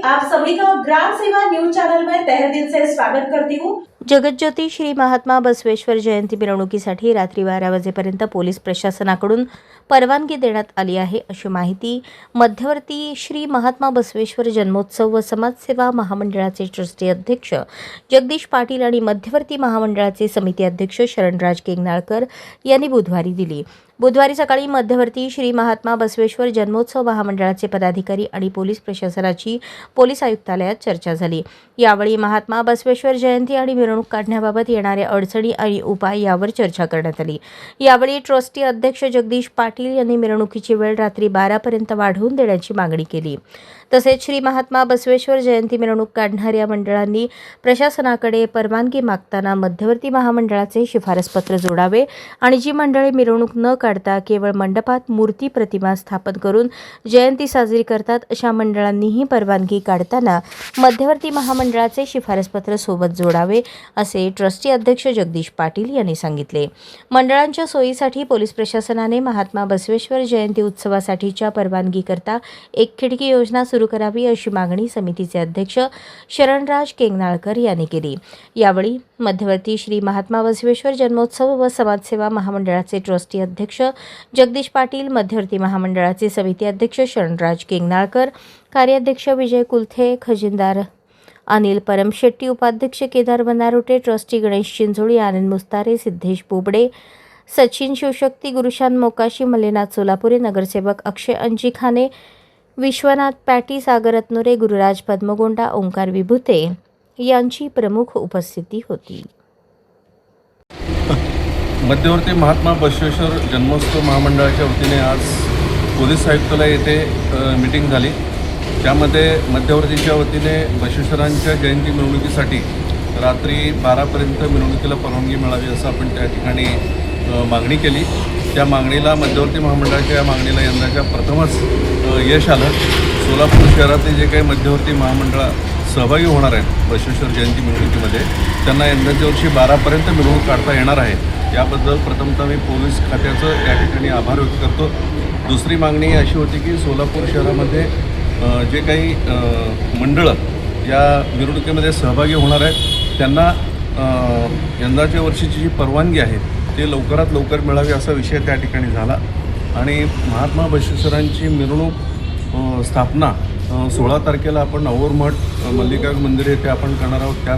आप सभी का ग्राम सेवा न्यूज चैनल में तहे दिल से स्वागत करती हूँ। जगज्योती श्री महात्मा बसवेश्वर जयंती मिरवणुकीसाठी रात्री 12 वाजेपर्यंत पोलीस प्रशासनाकडून परवानगी देण्यात आली आहे, अशी माहिती मध्यवर्ती श्री महात्मा बसवेश्वर जन्मोत्सव व समाजसेवा महामंडळाचे ट्रस्टी अध्यक्ष जगदीश पाटील आणि मध्यवर्ती महामंडळाचे समिती अध्यक्ष शरणराज केंगनाळकर यांनी बुधवारी दिली। बुधवारी सकाळी मध्यवर्ती श्री महात्मा बसवेश्वर जन्मोत्सव महामंडळाचे पदाधिकारी आणि पोलीस प्रशासनाची पोलीस आयुक्तालयात चर्चा झाली। यावेळी महात्मा बसवेश्वर जयंती आणि मिरवणूक काढण्याबाबत येणाऱ्या अडचणी आणि उपाय यावर चर्चा करण्यात आली। यावेळी ट्रस्टी अध्यक्ष जगदीश पाटील यांनी मिरवणुकीची वेळ रात्री 12 पर्यंत वाढवून देण्याची मागणी केली। तसेच श्री महात्मा बसवेश्वर जयंती मिरवणूक काढणाऱ्या मंडळांनी प्रशासनाकडे परवानगी मागताना मध्यवर्ती महामंडळाचे शिफारसपत्र जोडावे आणि जी मंडळे मिरवणूक न काढता केवळ मंडपात मूर्ती प्रतिमा स्थापन करून जयंती साजरी करतात अशा मंडळांनीही परवानगी काढताना मध्यवर्ती महामंडळाचे शिफारसपत्र सोबत जोडावे, असे ट्रस्टी अध्यक्ष जगदीश पाटील यांनी सांगितले। मंडळांच्या सोयीसाठी पोलीस प्रशासनाने महात्मा बसवेश्वर जयंती उत्सवासाठीच्या परवानगीकरता एक खिडकी योजना सुरू करावी, अशी मागणी समितीचे अध्यक्ष शरणराज केंगनाळकर यांनी केली। यावेळी मध्यवर्ती श्री महात्मा बसवेश्वर जन्मोत्सव व समाजसेवा महामंडळाचे ट्रस्टी अध्यक्ष जगदीश पाटील, मध्यवर्ती महामंडळाचे समिती अध्यक्ष शरणराज केंगनाळकर, कार्याध्यक्ष विजय कुलथे, खजिनदार अनिल परमशेट्टी, उपाध्यक्ष केदार बनारोटे, ट्रस्टी गणेश चिंचोळी, आनंद मुस्तारे, सिद्धेश बोबडे, सचिन शिवशक्ती, गुरुशांत मोकाशी, मल्लेनाथ सोलापुरे, नगरसेवक अक्षय अंजिखाने, विश्वनाथ पॅटी, सागर रत्नोरे, गुरुराज पद्मगोंडा, ओंकार विभूते यांची प्रमुख उपस्थिती होती। मध्यवर्ती महात्मा बसवेश्वर जन्मोत्सव महामंडळाच्या वतीने आज पोलीस आयुक्तालय येथे मीटिंग झाली। त्यामध्ये मध्यवर्तीच्या वतीने बसवेश्वरांच्या जयंती मिरवणुकीसाठी रात्री 12 पर्यंत मिरवणुकीला परवानगी मिळावी असं आपण त्या ठिकाणी मागणी केली। त्या मागणीला मध्यवर्ती महामंडळाच्या मागणीला यंदाच्या प्रथमच यश आलं। सोलापूर शहरातले जे काही मध्यवर्ती महामंडळ सहभागी होणार आहेत बसवेश्वर जयंती मिरवणुकीमध्ये, त्यांना यंदाच्या वर्षी 12 पर्यंत मिरवणूक काढता येणार आहे। याबद्दल प्रथमतः मी पोलीस खात्याचं या ठिकाणी आभार व्यक्त करतो। दुसरी मागणी अशी होती की सोलापूर शहरामध्ये जे काही मंडळं या मिरवणुकीमध्ये सहभागी होणार आहेत त्यांना यंदाच्या वर्षीची जी परवानगी आहे ते लवकरात लवकर मिळावी असा विषय त्या ठिकाणी झाला आणि महात्मा बसवेश्वरांची मिरवणूक स्थापना 16 तारखेला आपण अवोर मठ मल्लिकार्जुन मंदिर येथे आपण करणार आहोत। त्या